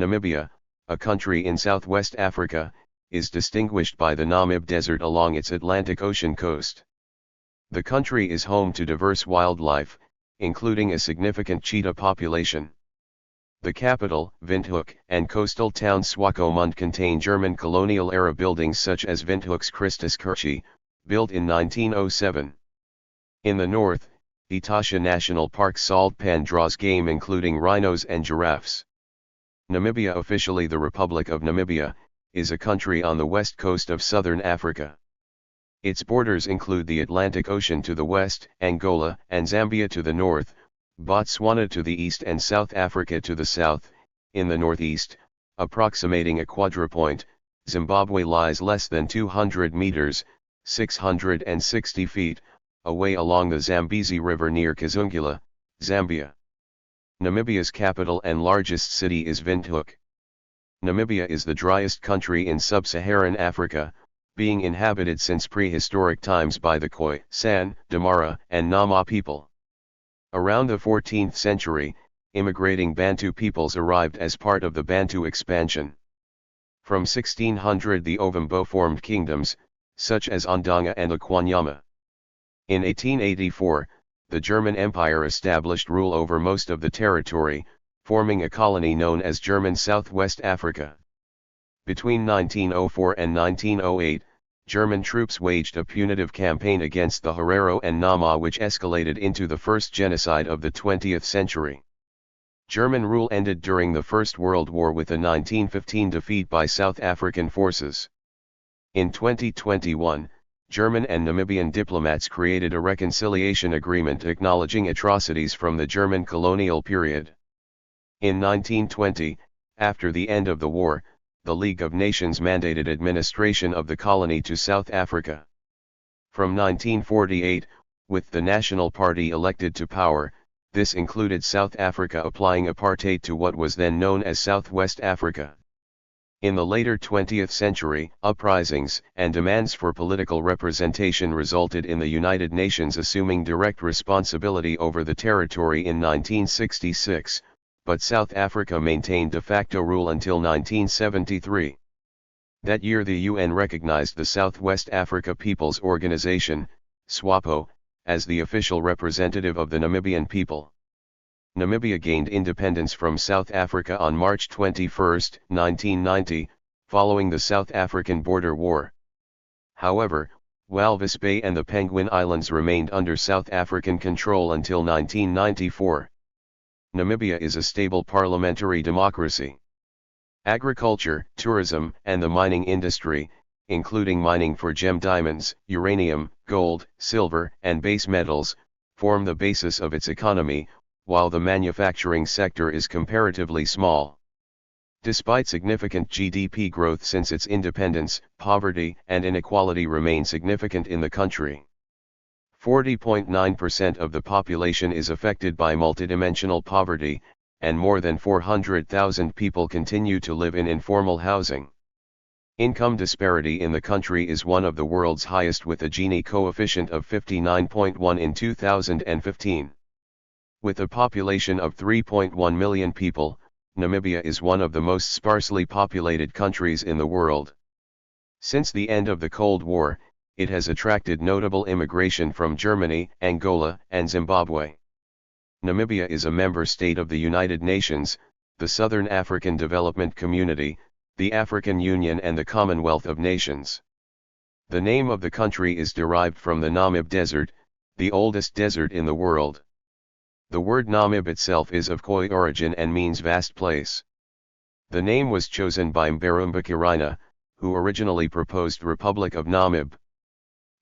Namibia, a country in southwest Africa, is distinguished by the Namib Desert along its Atlantic Ocean coast. The country is home to diverse wildlife, including a significant cheetah population. The capital, Windhoek, and coastal town Swakopmund contain German colonial-era buildings such as Windhoek's Christuskirche, built in 1907. In the north, Etosha National Park's salt pan draws game including rhinos and giraffes. Namibia, officially the Republic of Namibia, is a country on the west coast of southern Africa. Its borders include the Atlantic Ocean to the west, Angola and Zambia to the north, Botswana to the east and South Africa to the south. In the northeast, approximating a quadrupoint, Zimbabwe lies less than 200 meters, 660 feet, away along the Zambezi River near Kazungula, Zambia. Namibia's capital and largest city is Windhoek. Namibia is the driest country in sub-Saharan Africa, being inhabited since prehistoric times by the Khoi, San, Damara, and Nama people. Around the 14th century, immigrating Bantu peoples arrived as part of the Bantu expansion. From 1600 the Ovambo formed kingdoms, such as Ondanga and Akwanyama. In 1884, the German Empire established rule over most of the territory, forming a colony known as German Southwest Africa. Between 1904 and 1908, German troops waged a punitive campaign against the Herero and Nama, which escalated into the first genocide of the 20th century. German rule ended during the First World War with a 1915 defeat by South African forces. In 2021, German and Namibian diplomats created a reconciliation agreement acknowledging atrocities from the German colonial period. In 1920, after the end of the war, the League of Nations mandated administration of the colony to South Africa. From 1948, with the National Party elected to power, this included South Africa applying apartheid to what was then known as Southwest Africa. In the later 20th century, uprisings and demands for political representation resulted in the United Nations assuming direct responsibility over the territory in 1966. But South Africa maintained de facto rule until 1973. That year the UN recognized the Southwest Africa People's Organization, SWAPO, as the official representative of the Namibian people. Namibia gained independence from South Africa on March 21, 1990, following the South African Border War. However, Walvis Bay and the Penguin Islands remained under South African control until 1994. Namibia is a stable parliamentary democracy. Agriculture, tourism, and the mining industry, including mining for gem diamonds, uranium, gold, silver, and base metals, form the basis of its economy, while the manufacturing sector is comparatively small. Despite significant GDP growth since its independence, poverty and inequality remain significant in the country. 40.9% of the population is affected by multidimensional poverty, and more than 400,000 people continue to live in informal housing. Income disparity in the country is one of the world's highest, with a Gini coefficient of 59.1 in 2015. With a population of 3.1 million people, Namibia is one of the most sparsely populated countries in the world. Since the end of the Cold War, it has attracted notable immigration from Germany, Angola, and Zimbabwe. Namibia is a member state of the United Nations, the Southern African Development Community, the African Union and the Commonwealth of Nations. The name of the country is derived from the Namib Desert, the oldest desert in the world. The word Namib itself is of Khoi origin and means vast place. The name was chosen by Mbarumbakirina, who originally proposed Republic of Namib.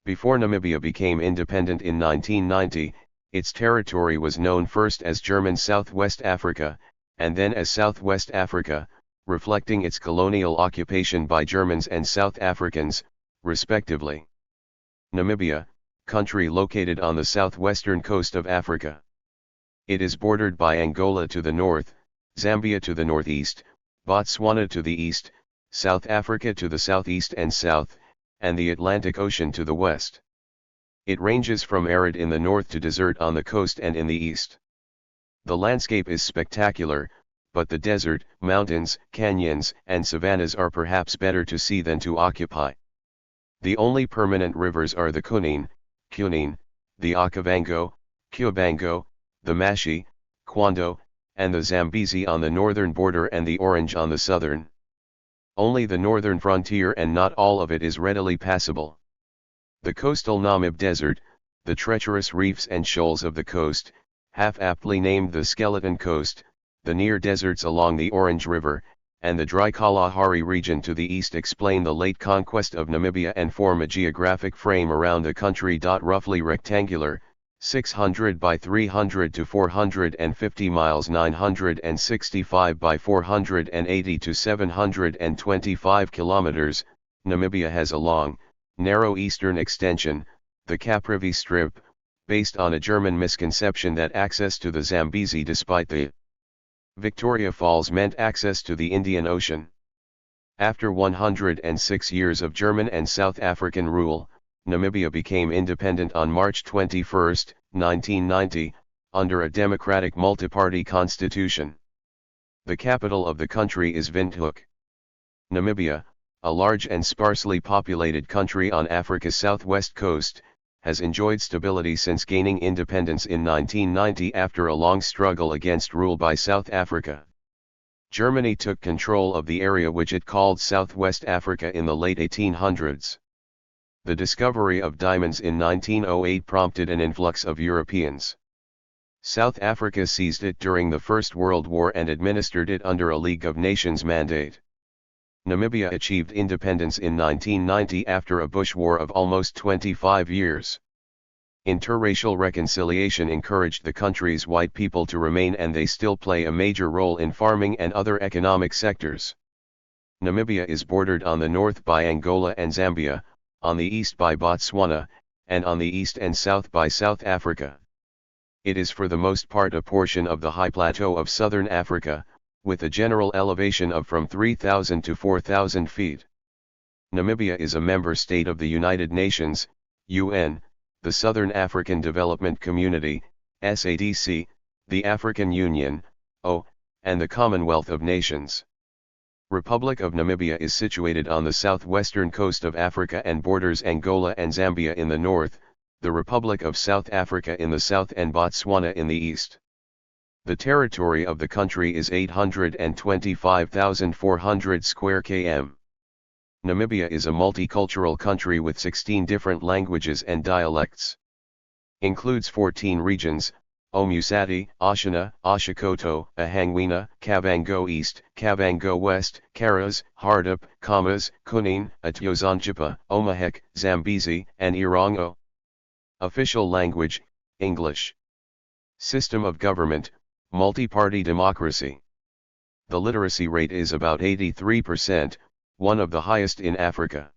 Before Namibia became independent in 1990, its territory was known first as German Southwest Africa, and then as Southwest Africa, reflecting its colonial occupation by Germans and South Africans, respectively. Namibia, country located on the southwestern coast of Africa. It is bordered by Angola to the north, Zambia to the northeast, Botswana to the east, South Africa to the southeast and south, and the Atlantic Ocean to the west. It ranges from arid in the north to desert on the coast and in the east. The landscape is spectacular, but the desert, mountains, canyons, and savannas are perhaps better to see than to occupy. The only permanent rivers are the Kunene, the Okavango, Kubango, the Mashi, Kwando, and the Zambezi on the northern border and the Orange on the southern. Only the northern frontier and not all of it is readily passable. The coastal Namib Desert, the treacherous reefs and shoals of the coast, half aptly named the Skeleton Coast, the near deserts along the Orange River, and the dry Kalahari region to the east explain the late conquest of Namibia and form a geographic frame around the country. Roughly rectangular, 600 by 300 to 450 miles, 965 by 480 to 725 kilometers, Namibia has a long, narrow eastern extension, the Caprivi Strip, based on a German misconception that access to the Zambezi despite the Victoria Falls meant access to the Indian Ocean. After 106 years of German and South African rule, Namibia became independent on March 21, 1990, under a democratic multi-party constitution. The capital of the country is Windhoek. Namibia, a large and sparsely populated country on Africa's southwest coast, has enjoyed stability since gaining independence in 1990 after a long struggle against rule by South Africa. Germany took control of the area which it called Southwest Africa in the late 1800s. The discovery of diamonds in 1908 prompted an influx of Europeans. South Africa seized it during the First World War and administered it under a League of Nations mandate. Namibia achieved independence in 1990 after a bush war of almost 25 years. Interracial reconciliation encouraged the country's white people to remain, and they still play a major role in farming and other economic sectors. Namibia is bordered on the north by Angola and Zambia, on the east by Botswana, and on the east and south by South Africa. It is for the most part a portion of the high plateau of southern Africa, with a general elevation of from 3,000 to 4,000 feet. Namibia is a member state of the United Nations, UN, the Southern African Development Community, SADC, the African Union, O, and the Commonwealth of Nations. Republic of Namibia is situated on the southwestern coast of Africa and borders Angola and Zambia in the north, the Republic of South Africa in the south and Botswana in the east. The territory of the country is 825,400 square km. Namibia is a multicultural country with 16 different languages and dialects. Includes 14 regions: Omusati, Oshana, Oshikoto, Ahangwena, Kavango East, Kavango West, Karas, Hardap, Kamas, Kunene, Atyozanjipa, Omahek, Zambezi, and Irango. Official language, English. System of government, multi-party democracy. The literacy rate is about 83%, one of the highest in Africa.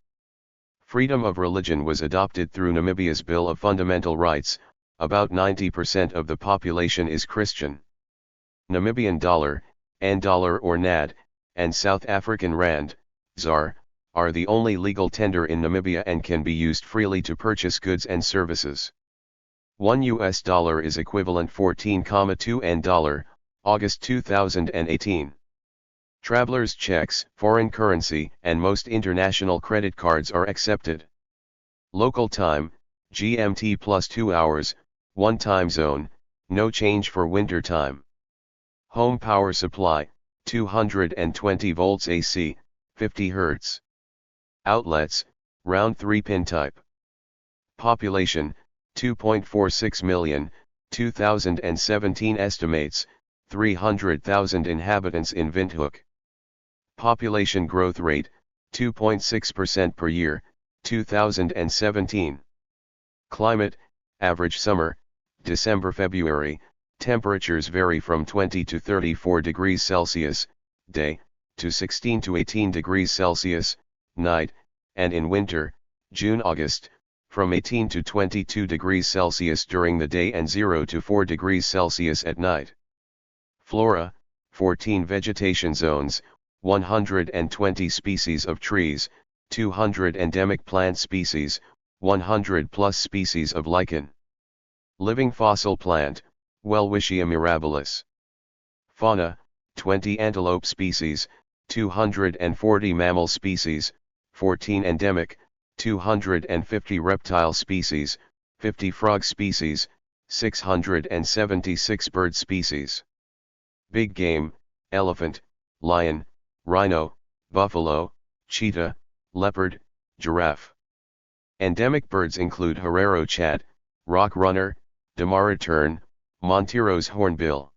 Freedom of religion was adopted through Namibia's Bill of Fundamental Rights. About 90% of the population is Christian. Namibian dollar, N-dollar or NAD, and South African rand, ZAR, are the only legal tender in Namibia and can be used freely to purchase goods and services. $1 is equivalent 14,2 N$, August 2018. Travelers' checks, foreign currency, and most international credit cards are accepted. Local time, GMT plus 2 hours, 1 time zone, no change for winter time. Home power supply, 220 volts AC, 50 Hz. Outlets, round 3-pin type. Population, 2.46 million, 2017 estimates, 300,000 inhabitants in Windhoek. Population growth rate, 2.6% per year, 2017. Climate, average summer, December-February, temperatures vary from 20 to 34 degrees Celsius, day, to 16 to 18 degrees Celsius, night, and in winter, June-August, from 18 to 22 degrees Celsius during the day and 0 to 4 degrees Celsius at night. Flora, 14 vegetation zones, 120 species of trees, 200 endemic plant species, 100 plus species of lichen. Living fossil plant, Welwitschia mirabilis. Fauna, 20 antelope species, 240 mammal species, 14 endemic, 250 reptile species, 50 frog species, 676 bird species. Big game, elephant, lion, rhino, buffalo, cheetah, leopard, giraffe. Endemic birds include Herero chat, rock runner, Damara tern, Montero's hornbill.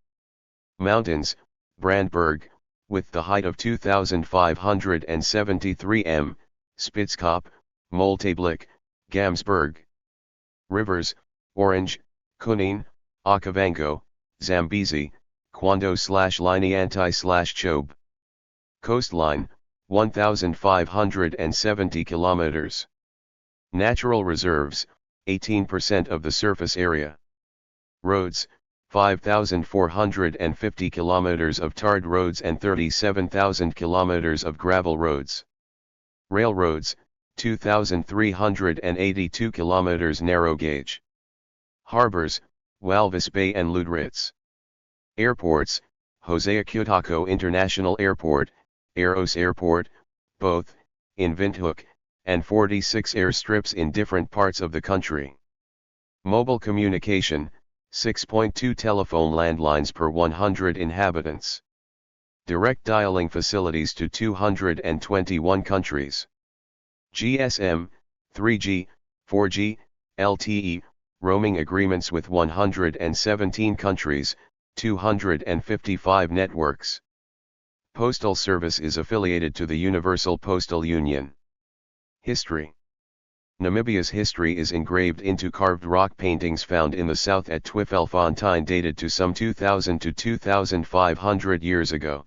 Mountains, Brandberg, with the height of 2,573 m, Spitzkop, Molteblick, Gamsberg. Rivers, Orange, Kunene, Okavango, Zambezi, Kwando/Linianti/Chobe. Coastline, 1,570 kilometers. Natural reserves, 18% of the surface area. Roads, 5,450 kilometers of tarred roads and 37,000 kilometers of gravel roads. Railroads, 2,382 kilometers narrow gauge. Harbors, Walvis Bay and Lüderitz. Airports, Hosea Kutako International Airport, Eros Airport, both, in Windhoek, and 46 airstrips in different parts of the country. Mobile communication, 6.2 telephone landlines per 100 inhabitants. Direct dialing facilities to 221 countries. GSM, 3G, 4G, LTE, roaming agreements with 117 countries, 255 networks. Postal Service is affiliated to the Universal Postal Union. History. Namibia's history is engraved into carved rock paintings found in the south at Tweefontein dated to some 2,000 to 2,500 years ago.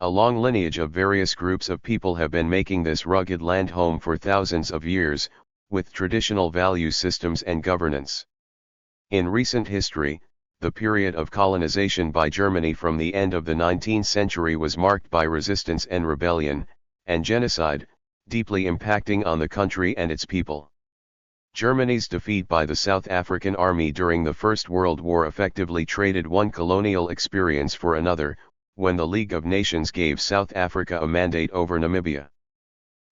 A long lineage of various groups of people have been making this rugged land home for thousands of years, with traditional value systems and governance. In recent history, the period of colonization by Germany from the end of the 19th century was marked by resistance and rebellion, and genocide, deeply impacting on the country and its people. Germany's defeat by the South African Army during the First World War effectively traded one colonial experience for another, when the League of Nations gave South Africa a mandate over Namibia.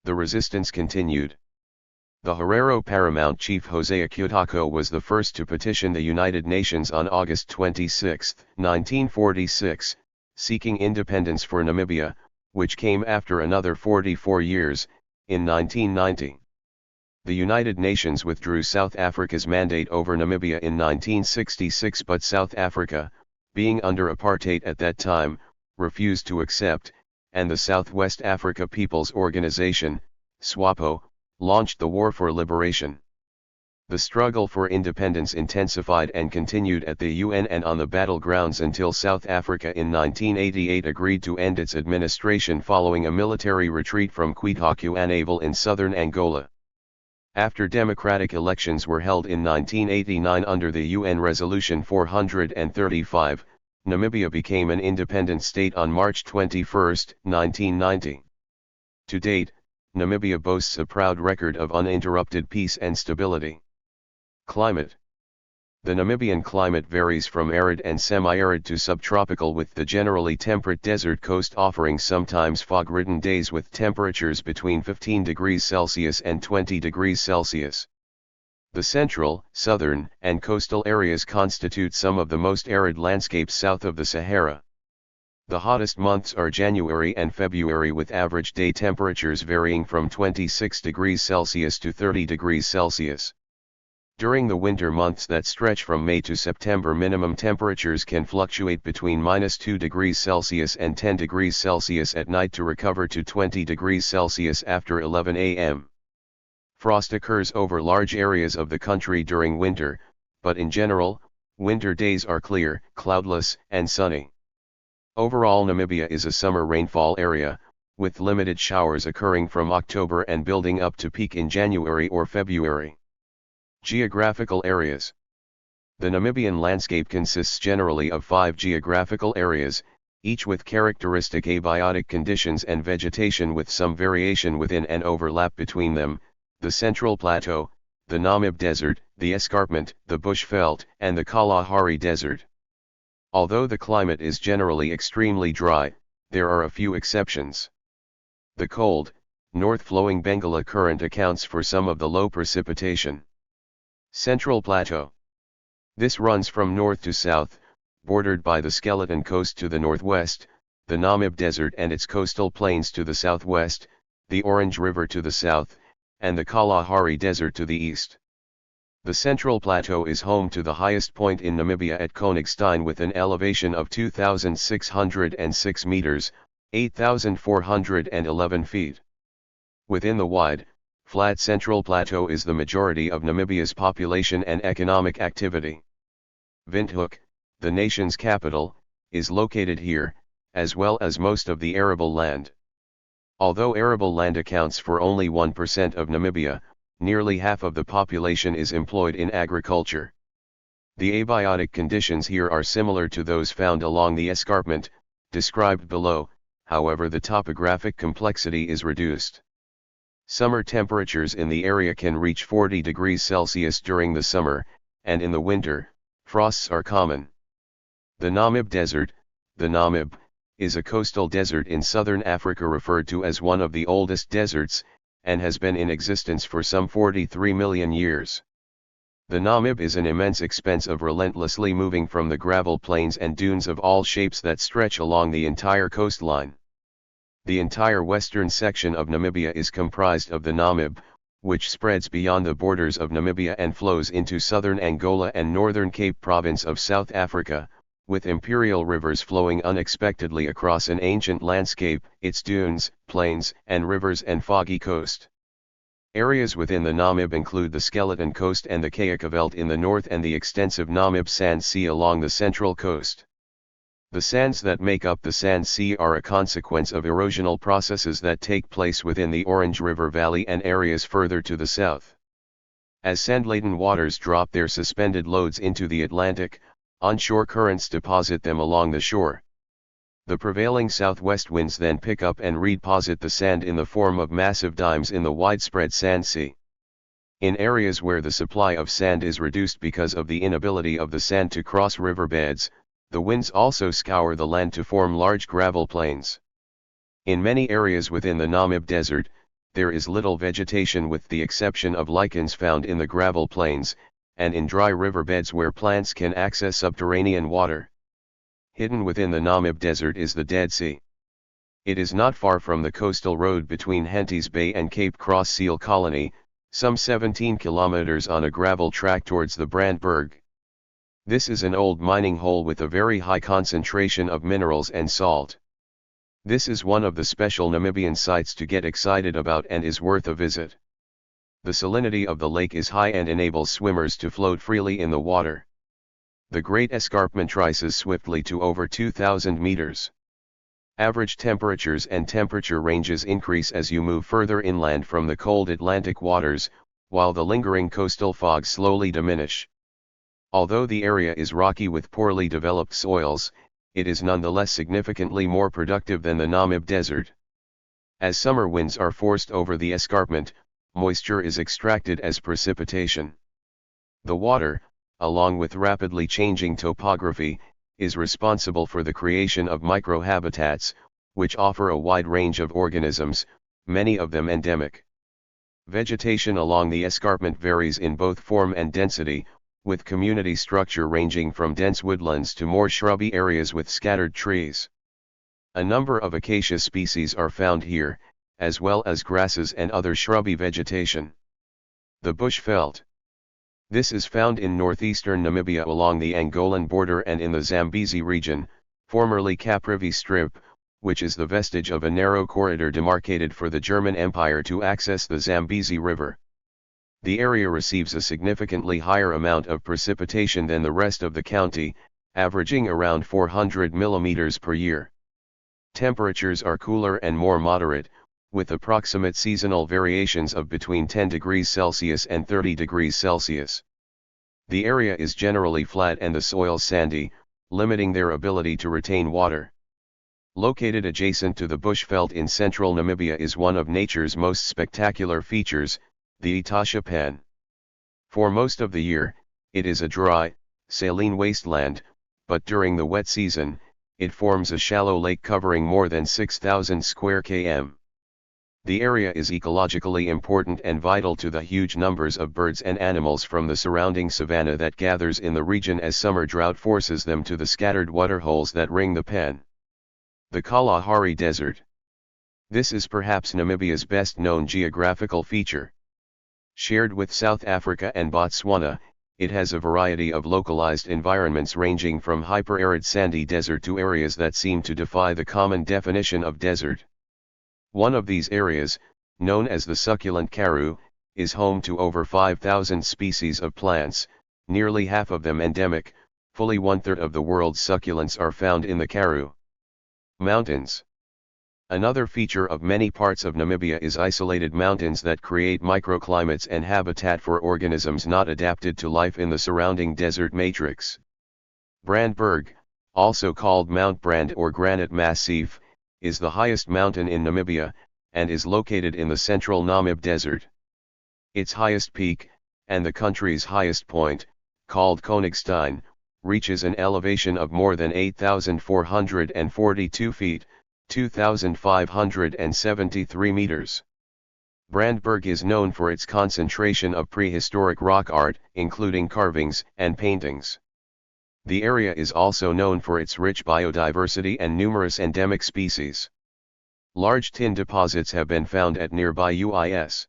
The resistance continued. The Herero paramount chief Hosea Kutako was the first to petition the United Nations on August 26, 1946, seeking independence for Namibia, which came after another 44 years, in 1990. The United Nations withdrew South Africa's mandate over Namibia in 1966, but South Africa, being under apartheid at that time, refused to accept, and the Southwest Africa People's Organization, SWAPO, launched the War for Liberation. The struggle for independence intensified and continued at the UN and on the battlegrounds until South Africa in 1988 agreed to end its administration following a military retreat from Quitaquanavel in southern Angola. After democratic elections were held in 1989 under the UN Resolution 435, Namibia became an independent state on March 21, 1990. To date, Namibia boasts a proud record of uninterrupted peace and stability. Climate. The Namibian climate varies from arid and semi-arid to subtropical, with the generally temperate desert coast offering sometimes fog-ridden days with temperatures between 15 degrees Celsius and 20 degrees Celsius. The central, southern, and coastal areas constitute some of the most arid landscapes south of the Sahara. The hottest months are January and February, with average day temperatures varying from 26 degrees Celsius to 30 degrees Celsius. During the winter months that stretch from May to September, minimum temperatures can fluctuate between -2 degrees Celsius and 10 degrees Celsius at night to recover to 20 degrees Celsius after 11 a.m. Frost occurs over large areas of the country during winter, but in general, winter days are clear, cloudless, and sunny. Overall, Namibia is a summer rainfall area, with limited showers occurring from October and building up to peak in January or February. Geographical areas. The Namibian landscape consists generally of 5 geographical areas, each with characteristic abiotic conditions and vegetation with some variation within and overlap between them: the Central Plateau, the Namib Desert, the Escarpment, the Bushveld, and the Kalahari Desert. Although the climate is generally extremely dry, there are a few exceptions. The cold, north-flowing Benguela Current accounts for some of the low precipitation. Central Plateau. This runs from north to south, bordered by the Skeleton Coast to the northwest, the Namib Desert and its coastal plains to the southwest, the Orange River to the south, and the Kalahari Desert to the east. The Central Plateau is home to the highest point in Namibia at Konigstein with an elevation of 2,606 meters, 8,411 feet. Within the wide, flat Central Plateau is the majority of Namibia's population and economic activity. Windhoek, the nation's capital, is located here, as well as most of the arable land. Although arable land accounts for only 1% of Namibia, nearly half of the population is employed in agriculture. The abiotic conditions here are similar to those found along the escarpment, described below, however the topographic complexity is reduced. Summer temperatures in the area can reach 40 degrees Celsius during the summer, and in the winter, frosts are common. The Namib Desert, the Namib, is a coastal desert in southern Africa referred to as one of the oldest deserts, and has been in existence for some 43 million years. The Namib is an immense expanse of relentlessly moving from the gravel plains and dunes of all shapes that stretch along the entire coastline. The entire western section of Namibia is comprised of the Namib, which spreads beyond the borders of Namibia and flows into southern Angola and northern Cape Province of South Africa, with imperial rivers flowing unexpectedly across an ancient landscape, its dunes, plains, and rivers and foggy coast. Areas within the Namib include the Skeleton Coast and the Kayakavelt in the north and the extensive Namib Sand Sea along the central coast. The sands that make up the Sand Sea are a consequence of erosional processes that take place within the Orange River Valley and areas further to the south. As sand-laden waters drop their suspended loads into the Atlantic, onshore currents deposit them along the shore. The prevailing southwest winds then pick up and redeposit the sand in the form of massive dimes in the widespread sand sea. In areas where the supply of sand is reduced because of the inability of the sand to cross riverbeds, the winds also scour the land to form large gravel plains. In many areas within the Namib Desert, there is little vegetation with the exception of lichens found in the gravel plains, and in dry riverbeds where plants can access subterranean water. Hidden within the Namib Desert is the Dead Sea. It is not far from the coastal road between Henties Bay and Cape Cross Seal Colony, some 17 kilometers on a gravel track towards the Brandberg. This is an old mining hole with a very high concentration of minerals and salt. This is one of the special Namibian sites to get excited about and is worth a visit. The salinity of the lake is high and enables swimmers to float freely in the water. The Great Escarpment rises swiftly to over 2,000 meters. Average temperatures and temperature ranges increase as you move further inland from the cold Atlantic waters, while the lingering coastal fogs slowly diminish. Although the area is rocky with poorly developed soils, it is nonetheless significantly more productive than the Namib Desert. As summer winds are forced over the escarpment, moisture is extracted as precipitation. The water, along with rapidly changing topography, is responsible for the creation of microhabitats, which offer a wide range of organisms, many of them endemic. Vegetation along the escarpment varies in both form and density, with community structure ranging from dense woodlands to more shrubby areas with scattered trees. A number of acacia species are found here, as well as grasses and other shrubby vegetation. The bushveld. This is found in northeastern Namibia along the Angolan border and in the Zambezi region, formerly Caprivi Strip, which is the vestige of a narrow corridor demarcated for the German Empire to access the Zambezi River. The area receives a significantly higher amount of precipitation than the rest of the county, averaging around 400 millimeters per year. Temperatures are cooler and more moderate, with approximate seasonal variations of between 10 degrees Celsius and 30 degrees Celsius. The area is generally flat and the soil sandy, limiting their ability to retain water. Located adjacent to the bushveld in central Namibia is one of nature's most spectacular features, the Etosha Pan. For most of the year, it is a dry, saline wasteland, but during the wet season, it forms a shallow lake covering more than 6,000 square km. The area is ecologically important and vital to the huge numbers of birds and animals from the surrounding savanna that gathers in the region as summer drought forces them to the scattered waterholes that ring the pen. The Kalahari Desert. This is perhaps Namibia's best known geographical feature. Shared with South Africa and Botswana, it has a variety of localized environments ranging from hyper-arid sandy desert to areas that seem to defy the common definition of desert. One of these areas, known as the succulent Karoo, is home to over 5,000 species of plants, nearly half of them endemic. Fully one-third of the world's succulents are found in the Karoo. Mountains. Another feature of many parts of Namibia is isolated mountains that create microclimates and habitat for organisms not adapted to life in the surrounding desert matrix. Brandberg, also called Mount Brand or Granite Massif, is the highest mountain in Namibia, and is located in the central Namib Desert. Its highest peak, and the country's highest point, called Konigstein, reaches an elevation of more than 8,442 feet, 2,573 meters. Brandberg is known for its concentration of prehistoric rock art, including carvings and paintings. The area is also known for its rich biodiversity and numerous endemic species. Large tin deposits have been found at nearby UIS.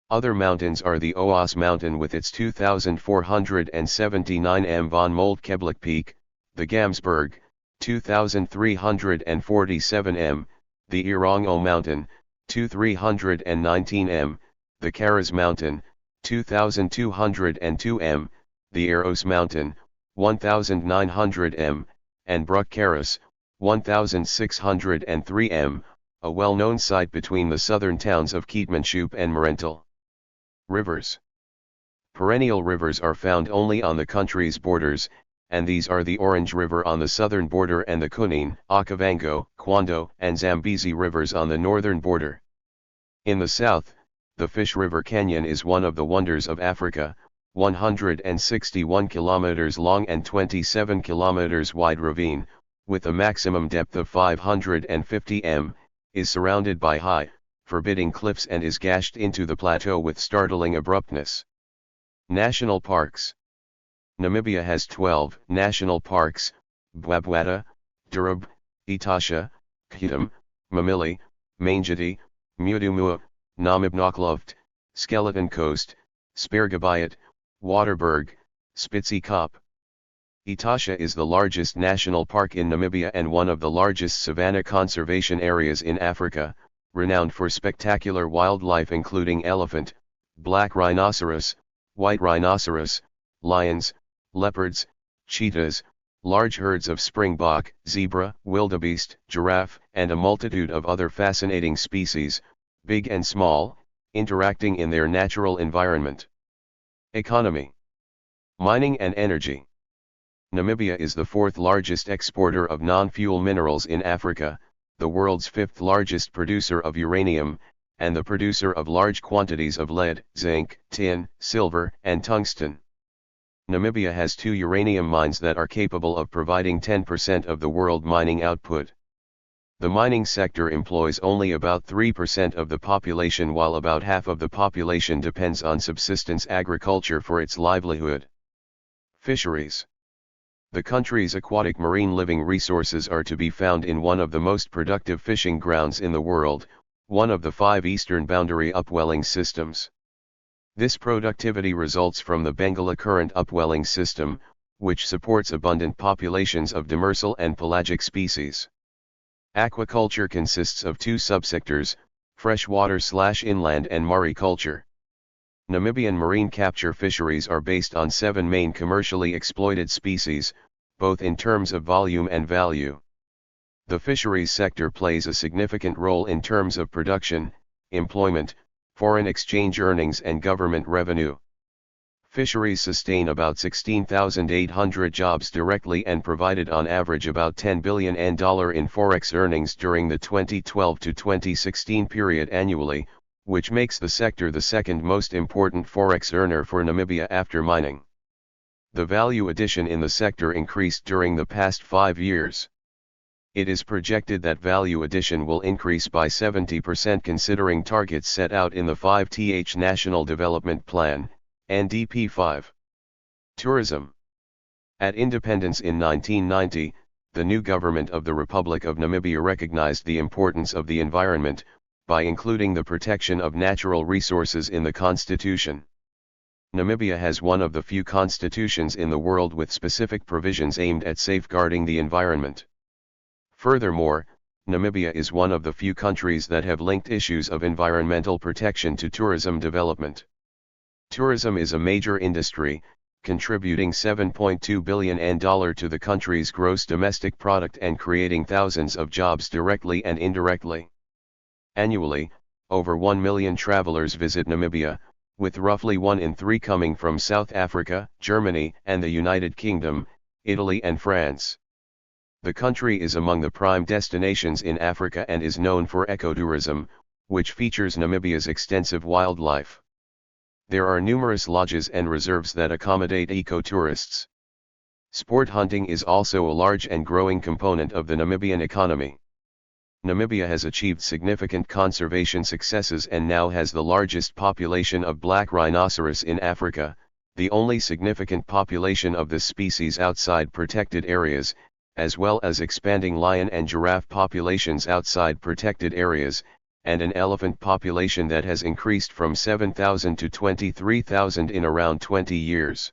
Other mountains are the Oas Mountain with its 2,479 m von Moltkebelik Peak, the Gamsberg, 2,347 m, the Irongo Mountain, 2,319 m, the Karas Mountain, 2,202 m, the Eros Mountain, 1,900 m, and Brook Karas, 1,603 m, a well-known site between the southern towns of Keetmanshoop and Marental. Rivers. Perennial rivers are found only on the country's borders, and these are the Orange River on the southern border and the Kunene, Okavango, Kwando, and Zambezi rivers on the northern border. In the south, the Fish River Canyon is one of the wonders of Africa, 161 kilometers long and 27 kilometers wide ravine, with a maximum depth of 550 m, is surrounded by high, forbidding cliffs and is gashed into the plateau with startling abruptness. National Parks. Namibia has 12 national parks: Bwabwata, Durub, Etosha, Khitom, Mamili, Mangiti, Mudumua, Namibnokluft, Skeleton Coast, Spergebiet, Waterberg, Spitzikop. Etosha is the largest national park in Namibia and one of the largest savanna conservation areas in Africa, renowned for spectacular wildlife including elephant, black rhinoceros, white rhinoceros, lions, leopards, cheetahs, large herds of springbok, zebra, wildebeest, giraffe, and a multitude of other fascinating species, big and small, interacting in their natural environment. Economy. Mining and energy. Namibia is the fourth largest exporter of non-fuel minerals in Africa, the world's fifth largest producer of uranium, and the producer of large quantities of lead, zinc, tin, silver, and tungsten. Namibia has 2 uranium mines that are capable of providing 10% of the world mining output. The mining sector employs only about 3% of the population, while about half of the population depends on subsistence agriculture for its livelihood. Fisheries. The country's aquatic marine living resources are to be found in one of the most productive fishing grounds in the world, one of the 5 eastern boundary upwelling systems. This productivity results from the Bengala Current upwelling system, which supports abundant populations of demersal and pelagic species. Aquaculture consists of 2 subsectors, freshwater/inland and mariculture. Namibian marine capture fisheries are based on 7 main commercially exploited species, both in terms of volume and value. The fisheries sector plays a significant role in terms of production, employment, foreign exchange earnings and government revenue. Fisheries sustain about 16,800 jobs directly and provided on average about $10 billion in forex earnings during the 2012 to 2016 period annually, which makes the sector the second most important forex earner for Namibia after mining. The value addition in the sector increased during the past 5 years. It is projected that value addition will increase by 70% considering targets set out in the 5th National Development Plan, NDP 5. Tourism. At independence in 1990, the new government of the Republic of Namibia recognized the importance of the environment, by including the protection of natural resources in the constitution. Namibia has one of the few constitutions in the world with specific provisions aimed at safeguarding the environment. Furthermore, Namibia is one of the few countries that have linked issues of environmental protection to tourism development. Tourism is a major industry, contributing $7.2 billion to the country's gross domestic product and creating thousands of jobs directly and indirectly. Annually, over 1 million travelers visit Namibia, with roughly 1 in 3 coming from South Africa, Germany, and the United Kingdom, Italy and France. The country is among the prime destinations in Africa and is known for ecotourism, which features Namibia's extensive wildlife. There are numerous lodges and reserves that accommodate ecotourists. Sport hunting is also a large and growing component of the Namibian economy. Namibia has achieved significant conservation successes and now has the largest population of black rhinoceros in Africa, the only significant population of this species outside protected areas, as well as expanding lion and giraffe populations outside protected areas, and an elephant population that has increased from 7,000 to 23,000 in around 20 years.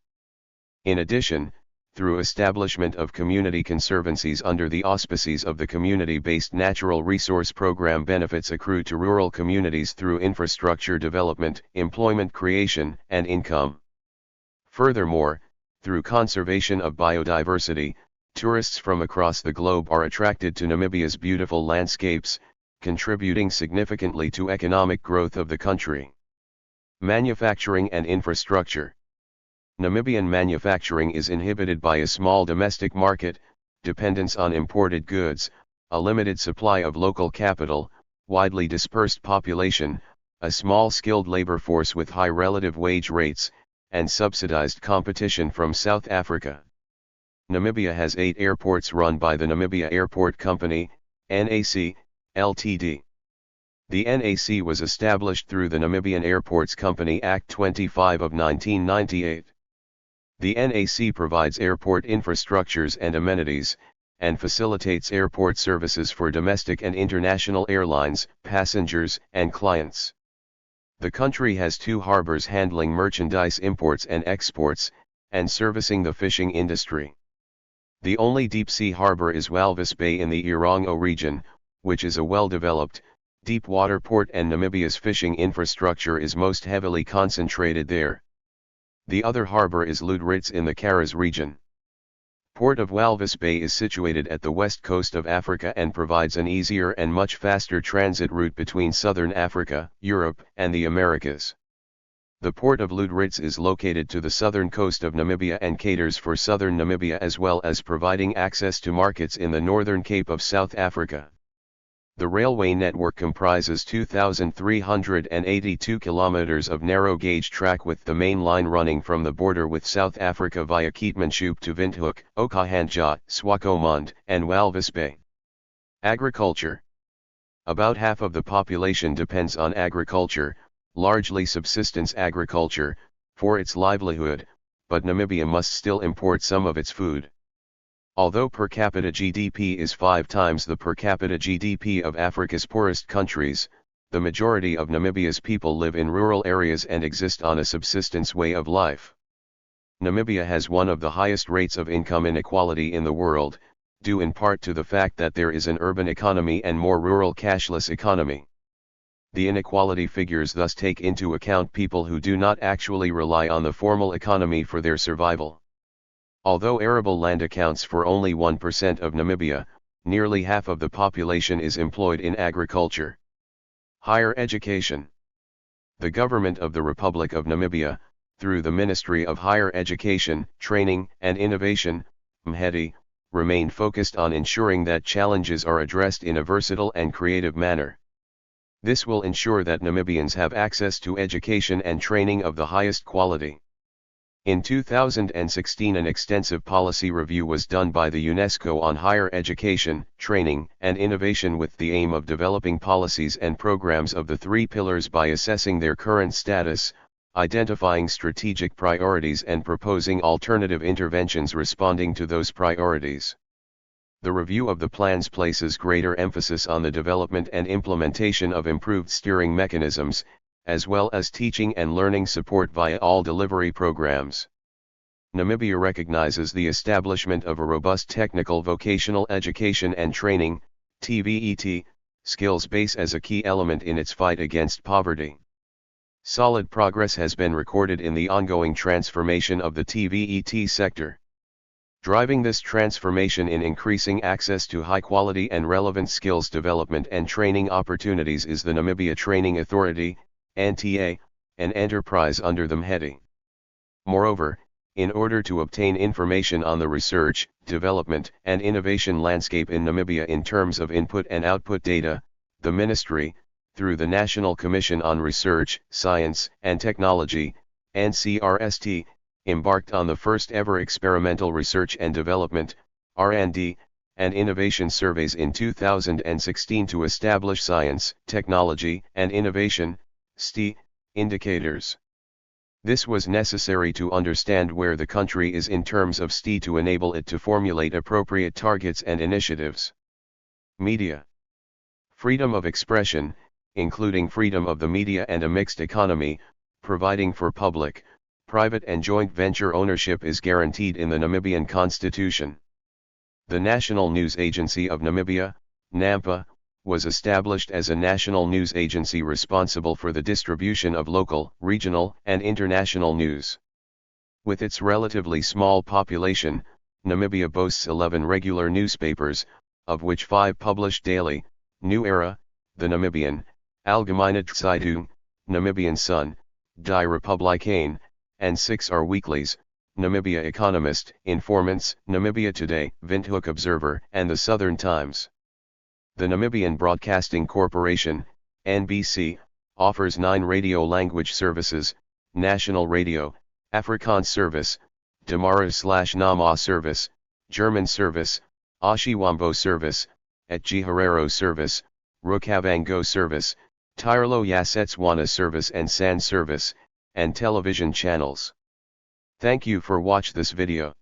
In addition, through establishment of community conservancies under the auspices of the Community-Based Natural Resource Program, benefits accrue to rural communities through infrastructure development, employment creation, and income. Furthermore, through conservation of biodiversity, tourists from across the globe are attracted to Namibia's beautiful landscapes, contributing significantly to economic growth of the country. Manufacturing and infrastructure. Namibian manufacturing is inhibited by a small domestic market, dependence on imported goods, a limited supply of local capital, widely dispersed population, a small skilled labor force with high relative wage rates, and subsidized competition from South Africa. Namibia has 8 airports run by the Namibia Airport Company, NAC, Ltd. The NAC was established through the Namibian Airports Company Act 25 of 1998. The NAC provides airport infrastructures and amenities, and facilitates airport services for domestic and international airlines, passengers, and clients. The country has 2 harbors handling merchandise imports and exports, and servicing the fishing industry. The only deep-sea harbor is Walvis Bay in the Erongo region, which is a well-developed, deep-water port, and Namibia's fishing infrastructure is most heavily concentrated there. The other harbor is Luderitz in the Karas region. Port of Walvis Bay is situated at the west coast of Africa and provides an easier and much faster transit route between southern Africa, Europe, and the Americas. The port of Luderitz is located to the southern coast of Namibia and caters for southern Namibia as well as providing access to markets in the northern Cape of South Africa. The railway network comprises 2,382 kilometers of narrow-gauge track with the main line running from the border with South Africa via Keetmanshoop to Windhoek, Okahandja, Swakopmund, and Walvis Bay. Agriculture. About half of the population depends on agriculture, largely subsistence agriculture, for its livelihood, but Namibia must still import some of its food. Although per capita GDP is 5 times the per capita GDP of Africa's poorest countries, the majority of Namibia's people live in rural areas and exist on a subsistence way of life. Namibia has one of the highest rates of income inequality in the world, due in part to the fact that there is an urban economy and more rural cashless economy. The inequality figures thus take into account people who do not actually rely on the formal economy for their survival. Although arable land accounts for only 1% of Namibia, nearly half of the population is employed in agriculture. Higher education. The government of the Republic of Namibia, through the Ministry of Higher Education, Training, and Innovation, MHETI, remain focused on ensuring that challenges are addressed in a versatile and creative manner. This will ensure that Namibians have access to education and training of the highest quality. In 2016, an extensive policy review was done by the UNESCO on higher education, training, and innovation with the aim of developing policies and programs of the three pillars by assessing their current status, identifying strategic priorities and proposing alternative interventions responding to those priorities. The review of the plans places greater emphasis on the development and implementation of improved steering mechanisms, as well as teaching and learning support via all delivery programs. Namibia recognizes the establishment of a robust technical vocational education and training, TVET, skills base as a key element in its fight against poverty. Solid progress has been recorded in the ongoing transformation of the TVET sector. Driving this transformation in increasing access to high-quality and relevant skills development and training opportunities is the Namibia Training Authority, NTA, an enterprise under the heading. Moreover, in order to obtain information on the research, development, and innovation landscape in Namibia in terms of input and output data, the Ministry, through the National Commission on Research, Science, and Technology, NCRST, embarked on the first ever experimental research and development, R&D, and innovation surveys in 2016 to establish science, technology, and innovation, STI, indicators. This was necessary to understand where the country is in terms of STI to enable it to formulate appropriate targets and initiatives. Media. Freedom of expression, including freedom of the media and a mixed economy, providing for public, private and joint venture ownership is guaranteed in the Namibian Constitution. The National News Agency of Namibia, NAMPA, was established as a national news agency responsible for the distribution of local, regional, and international news. With its relatively small population, Namibia boasts 11 regular newspapers, of which 5 publish daily: New Era, The Namibian, Algemene Zeitung, Namibian Sun, Die Republikane, and 6 are weeklies: Namibia Economist, Informants, Namibia Today, Windhoek Observer, and the Southern Times. The Namibian Broadcasting Corporation, NBC, offers 9 radio language services: National Radio, Afrikaans Service, Damara/Nama Service, German Service, Oshiwambo Service, Etjiharero Service, Rukavango Service, Tirelo Yasetswana Service and San Service, and television channels. Thank you for watch this video.